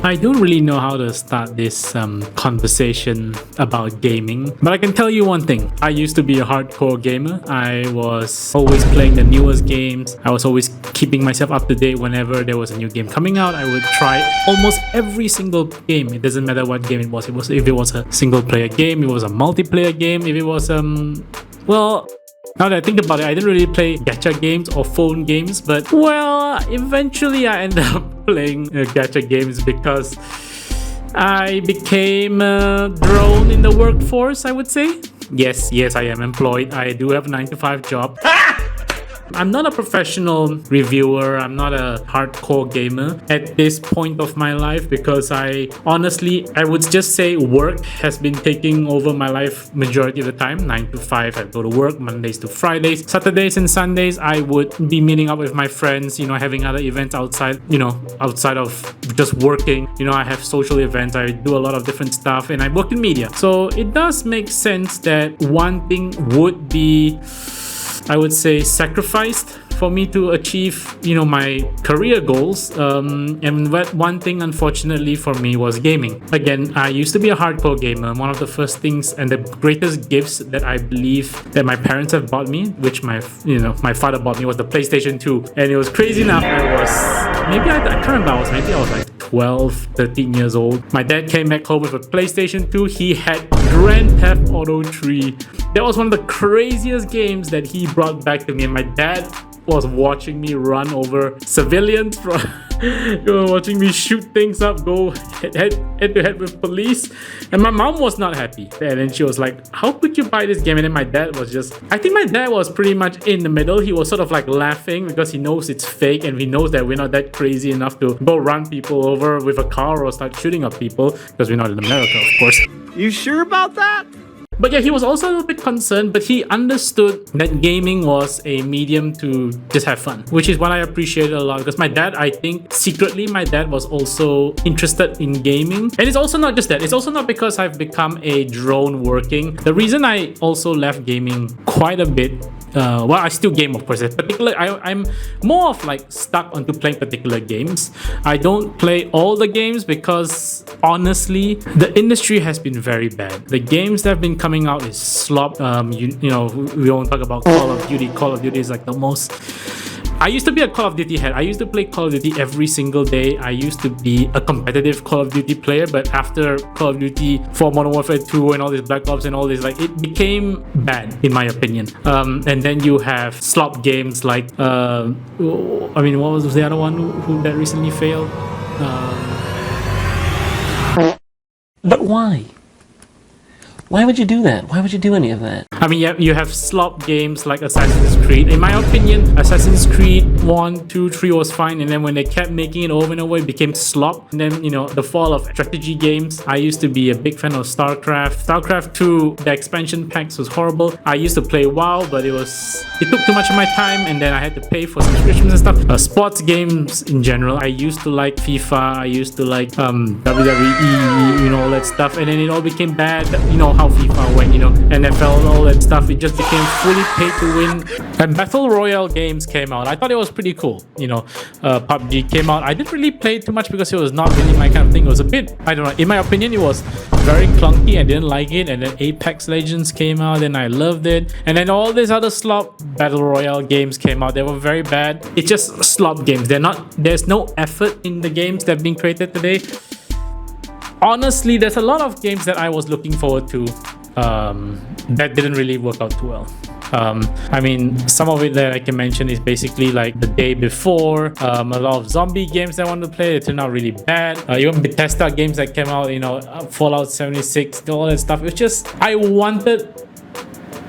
I don't really know how to start this conversation about gaming, but I can tell you one thing. I used to be a hardcore gamer. I was always playing the newest games. I was always keeping myself up to date whenever there was a new game coming out. I would try almost every single game. It doesn't matter what game it was. If it was a single player game, it was a multiplayer game, if it was well, now that I think about it, I didn't really play gacha games or phone games, but well, eventually I ended up playing gacha games because I became a drone in the workforce, I would say. Yes, I am employed. I do have a 9-to-5 job. I'm not a professional reviewer. I'm not a hardcore gamer at this point of my life because I would just say work has been taking over my life majority of the time. 9 to 5, I go to work Mondays to Fridays. Saturdays and Sundays, I would be meeting up with my friends, having other events outside of just working. I have social events. I do a lot of different stuff and I work in media. So it does make sense that one thing would be, I would say, sacrificed for me to achieve my career goals, and one thing unfortunately for me was gaming. Again, I used to be a hardcore gamer. One of the first things and the greatest gifts that I believe that my parents have bought me, which my father bought me, was the PlayStation 2. And it was crazy enough. I can't remember, I was like 12, 13 years old. My dad came back home with a PlayStation 2. He had Grand Theft Auto 3. That was one of the craziest games that he brought back to me, and my dad was watching me run over civilians, watching me shoot things up, go head to head with police. And my mom was not happy. And then she was like, how could you buy this game? And then my dad was I think my dad was pretty much in the middle. He was sort of like laughing because he knows it's fake and he knows that we're not that crazy enough to go run people over with a car or start shooting up people, because we're not in America, of course. You sure about that? But yeah, he was also a little bit concerned, but he understood that gaming was a medium to just have fun, which is what I appreciated a lot, because I think secretly my dad was also interested in gaming. And it's also not just that, it's also not because I've become a drone working. The reason I also left gaming quite a bit, I still game, of course. I'm more of like stuck onto playing particular games. I don't play all the games because honestly, the industry has been very bad. The games that have been coming out is slop. We won't talk about Call of Duty. Call of Duty is like the most. I used to be a Call of Duty head. I used to play Call of Duty every single day. I used to be a competitive Call of Duty player, but after Call of Duty 4 Modern Warfare 2 and all these Black Ops and all this, it became bad in my opinion. And then you have slop games like, what was the other one that recently failed? But why? Why would you do that? Why would you do any of that? You have slop games like Assassin's Creed. In my opinion, Assassin's Creed 1, 2, 3 was fine, and then when they kept making it over and over, it became slop. And then, the fall of strategy games. I used to be a big fan of StarCraft. StarCraft 2, the expansion packs was horrible. I used to play WoW, but it took too much of my time, and then I had to pay for subscriptions and stuff. Sports games in general. I used to like FIFA. I used to like WWE, all that stuff. And then it all became bad. How FIFA went, NFL, all that stuff. It just became fully pay to win. And Battle Royale games came out. I thought it was pretty cool. PUBG came out. I didn't really play it too much because it was not really my kind of thing. It was a bit, I don't know, in my opinion, it was very clunky. I didn't like it. And then Apex Legends came out and I loved it. And then all these other slop Battle Royale games came out. They were very bad. It's just slop games. There's no effort in the games that have been created today. Honestly, there's a lot of games that I was looking forward to that didn't really work out too well. Some of it that I can mention is basically like the day before. A lot of zombie games that I wanted to play, they turned out really bad. Even Bethesda games that came out, Fallout 76, all that stuff. It's just, I wanted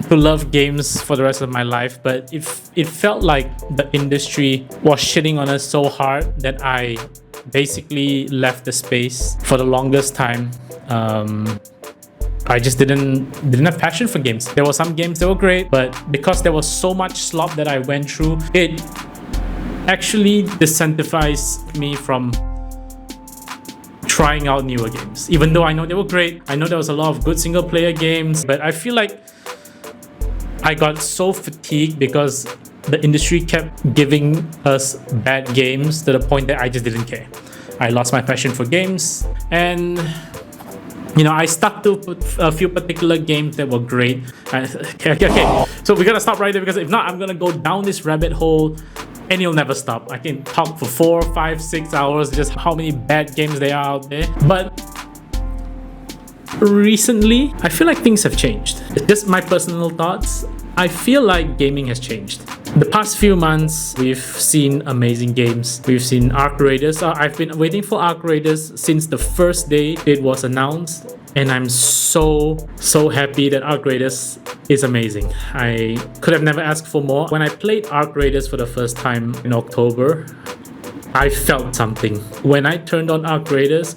to love games for the rest of my life, but it felt like the industry was shitting on us so hard that I basically left the space for the longest time. I just didn't have passion for games. There were some games that were great, but because there was so much slop that I went through, it actually disincentivized me from trying out newer games. Even though I know they were great, I know there was a lot of good single player games, but I feel like I got so fatigued because the industry kept giving us bad games to the point that I just didn't care. I lost my passion for games, and I stuck to a few particular games that were great. Okay. So we gotta stop right there, because if not, I'm gonna go down this rabbit hole and you'll never stop. I can talk for 4, 5, 6 hours just how many bad games there are out there. But recently, I feel like things have changed. It's just my personal thoughts. I feel like gaming has changed. The past few months, we've seen amazing games. We've seen Arc Raiders. I've been waiting for Arc Raiders since the first day it was announced. And I'm so happy that Arc Raiders is amazing. I could have never asked for more. When I played Arc Raiders for the first time in October, I felt something. When I turned on Arc Raiders,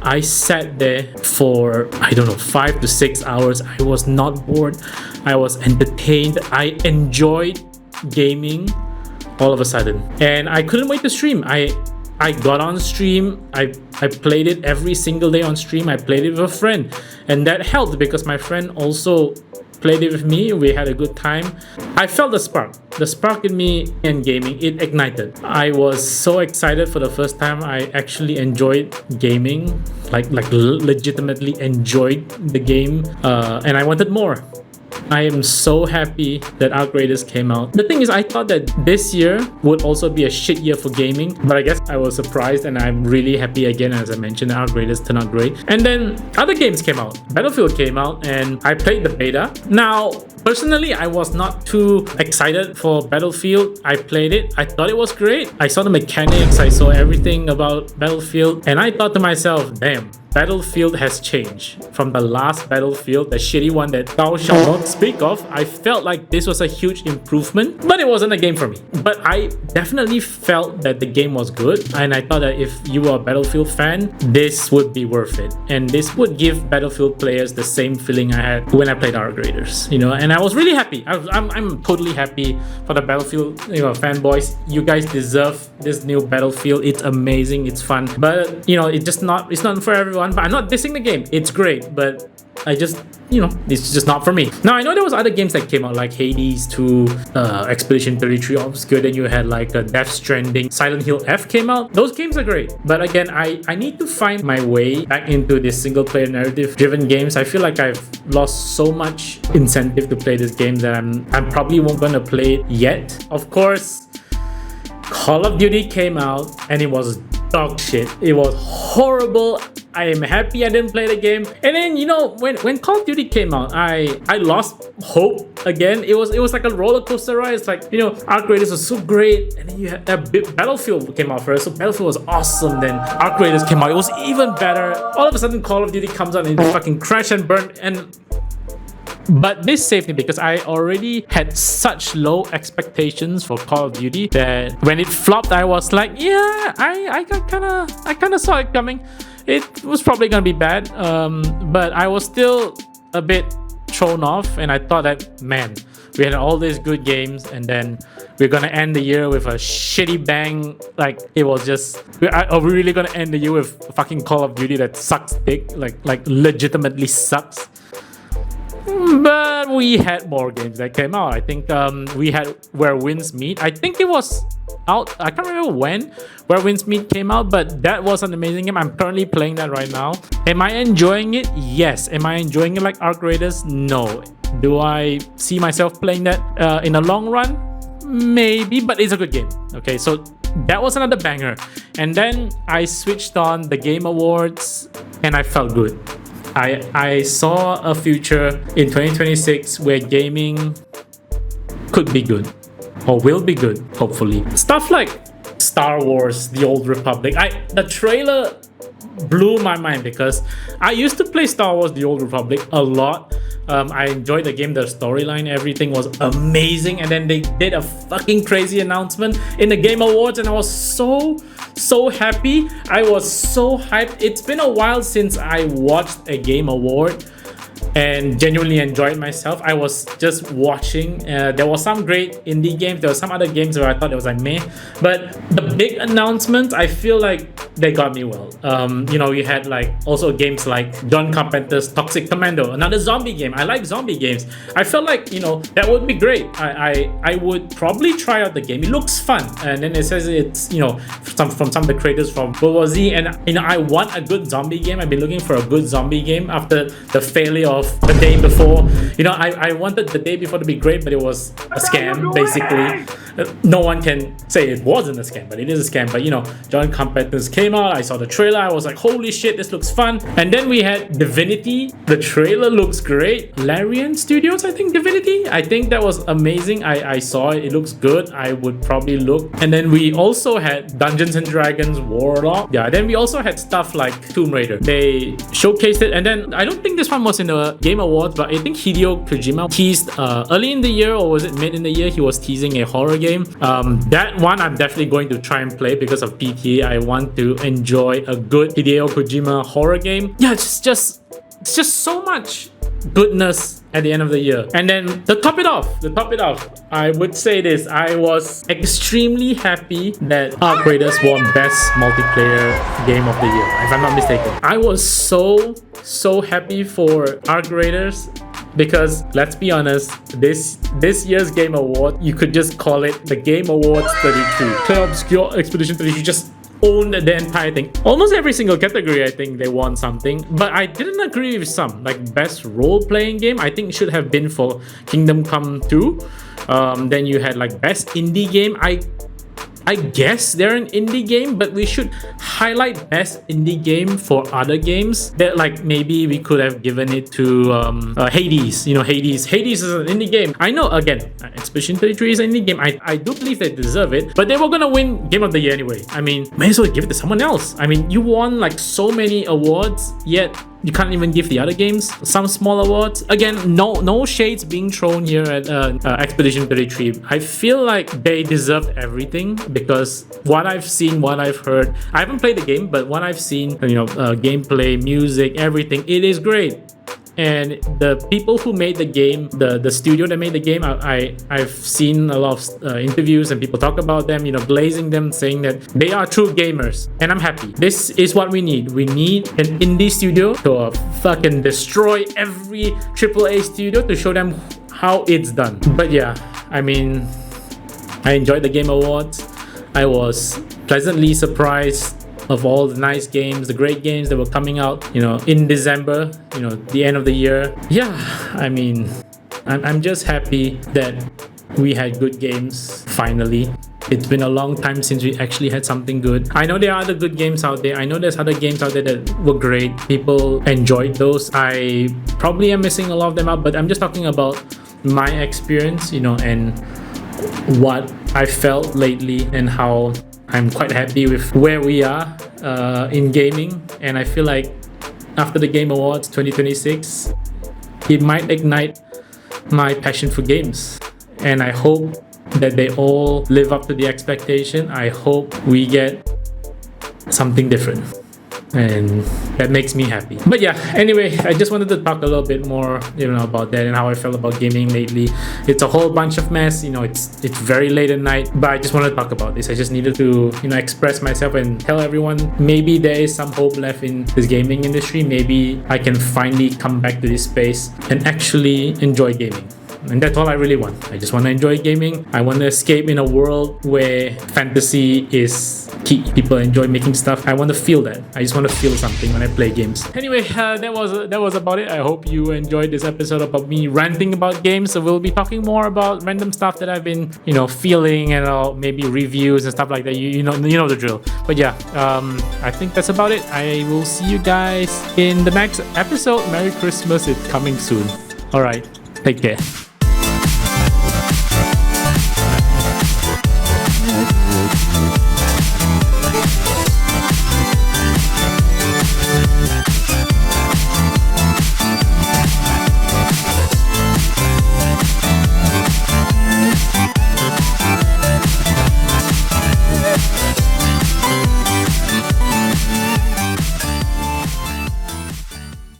I sat there for, 5 to 6 hours. I was not bored. I was entertained. I enjoyed gaming all of a sudden. And I couldn't wait to stream. I got on stream. I played it every single day on stream. I played it with a friend. And that helped because my friend also played it with me. We had a good time. I felt the spark. The spark in me and gaming, it ignited. I was so excited for the first time. I actually enjoyed gaming, like legitimately enjoyed the game, and I wanted more. I am so happy that Arc Raiders came out. The thing is, I thought that this year would also be a shit year for gaming, but I guess I was surprised, and I'm really happy again. As I mentioned, Arc Raiders turned out great. And then other games came out. Battlefield came out, and I played the beta. Now, personally, I was not too excited for Battlefield. I played it. I thought it was great. I saw the mechanics. I saw everything about Battlefield, and I thought to myself, damn, Battlefield has changed from the last Battlefield, the shitty one that thou shalt not speak of. I felt like this was a huge improvement, but it wasn't a game for me. But I definitely felt that the game was good, and I thought that if you were a Battlefield fan, this would be worth it. And this would give Battlefield players the same feeling I had when I played Arc Raiders, and I was really happy. I'm totally happy for the Battlefield, fanboys. You guys deserve this new Battlefield. It's amazing, it's fun, but it's not for everyone. But I'm not dissing the game. It's great, but I just, it's just not for me. Now, I know there was other games that came out, like Hades 2, Expedition 33 Obscure, then you had like Death Stranding, Silent Hill F came out. Those games are great. But again, I need to find my way back into this single player narrative driven games. I feel like I've lost so much incentive to play this game that I'm probably won't gonna play it yet. Of course, Call of Duty came out and it was dog shit. It was horrible. I am happy I didn't play the game. And then when Call of Duty came out, I lost hope again. It was like a roller coaster ride. It's like Arc Raiders was so great, and then you had Battlefield came out first. So Battlefield was awesome. Then Arc Raiders came out. It was even better. All of a sudden, Call of Duty comes out and it fucking crash and burn. But this saved me because I already had such low expectations for Call of Duty that when it flopped, I was like, yeah, I kind of saw it coming. It was probably gonna be bad, but I was still a bit thrown off, and I thought that, man, we had all these good games, and then we're gonna end the year with a shitty bang. Like, it was just, are we really gonna end the year with fucking Call of Duty that sucks dick, like legitimately sucks? But we had more games that came out. I think we had Where Winds Meet. I think it was out, I can't remember when Where Winds Meet came out, but that was an amazing game. I'm currently playing that right now. Am I enjoying it? Yes. Am I enjoying it like Arc Raiders? No. Do I see myself playing that in the long run? Maybe, but it's a good game. Okay, so that was another banger. And then I switched on the Game Awards and I felt good. I saw a future in 2026 where gaming could be good, or will be good, hopefully. Stuff like Star Wars, The Old Republic. The trailer blew my mind because I used to play Star Wars, The Old Republic a lot. I enjoyed the game, the storyline, everything was amazing. And then they did a fucking crazy announcement in the Game Awards, and I was so happy. I was so hyped. It's been a while since I watched a Game Award and genuinely enjoyed myself. I was just watching. There was some great indie games. There were some other games where I thought it was like meh. But the big announcement, I feel like they got me well. You know, you had like also games like John Carpenter's Toxic Commando, another zombie game. I like zombie games. I felt like, you know, that would be great. I would probably try out the game. It looks fun, and then it says it's, you know, from some of the creators from World War Z, and you know, I want a good zombie game. I've been looking for a good zombie game after the failure of the day before. You know, I wanted the day before to be great, but it was a scam basically. No one can say it wasn't a scam, but it is a scam. But you know, John Carpenter's came out. I saw the trailer. I was like, holy shit, this looks fun. And then we had Divinity. The trailer looks great. Larian Studios, I think, Divinity. I think that was amazing. I saw it. It looks good. I would probably look. And then we also had Dungeons and Dragons Warlock. Yeah, then we also had stuff like Tomb Raider. They showcased it. And then I don't think this one was in the Game Awards, but I think Hideo Kojima teased early in the year, or was it mid in the year, he was teasing a horror game. That one I'm definitely going to try and play because of PTA. I want to enjoy a good Hideo Kojima horror game. Yeah, it's just so much goodness at the end of the year. And then to top it off, I would say this: I was extremely happy that Arc Raiders won Best Multiplayer Game of the Year, if I'm not mistaken. I was so happy for Arc Raiders, because let's be honest, this year's Game Award, you could just call it the Game Awards 33. Play Obscure Expedition 33 just owned the entire thing. Almost every single category, I think they won something, but I didn't agree with some. Like best role-playing game, I think should have been for Kingdom Come 2. Then you had like best indie game. I guess they're an indie game, but we should highlight best indie game for other games that, like, maybe we could have given it to Hades. You know, Hades is an indie game. I know, again, Expedition 33 is an indie game. I do believe they deserve it, but they were gonna win Game of the Year anyway. I mean, may as well give it to someone else. I mean, you won like so many awards, yet you can't even give the other games some small awards. Again, no shades being thrown here at Expedition 33. I feel like they deserved everything, because what I've seen, what I've heard, I haven't played the game, but what I've seen, you know, gameplay, music, everything, it is great. And the people who made the game, the studio that made the game, I've seen a lot of interviews and people talk about them, you know, glazing them, saying that they are true gamers. And I'm happy. This is what we need. We need an indie studio to fucking destroy every AAA studio to show them how it's done. But yeah, I mean, I enjoyed the Game Awards. I was pleasantly surprised of all the nice games, the great games that were coming out, you know, in December, you know, the end of the year. Yeah, I mean, I'm just happy that we had good games finally. It's been a long time since we actually had something good. I know there are other good games out there. I know there's other games out there that were great. People enjoyed those. I probably am missing a lot of them out, but I'm just talking about my experience, you know, and what I felt lately, and how I'm quite happy with where we are in gaming. And I feel like after the Game Awards 2026, it might ignite my passion for games. And I hope that they all live up to the expectation. I hope we get something different, and that makes me happy. But yeah, anyway, I just wanted to talk a little bit more, you know, about that and how I felt about gaming lately. It's a whole bunch of mess, you know, it's very late at night, but I just wanted to talk about this. I just needed to, you know, express myself and tell everyone maybe there is some hope left in this gaming industry. Maybe I can finally come back to this space and actually enjoy gaming. And that's all I really want. I just want to enjoy gaming. I want to escape in a world where fantasy is key. People enjoy making stuff. I want to feel that. I just want to feel something when I play games. Anyway, that was about it. I hope you enjoyed this episode about me ranting about games. So we'll be talking more about random stuff that I've been, you know, feeling, and maybe reviews and stuff like that. You know the drill. But yeah, I think that's about it. I will see you guys in the next episode. Merry Christmas. It's coming soon. All right. Take care.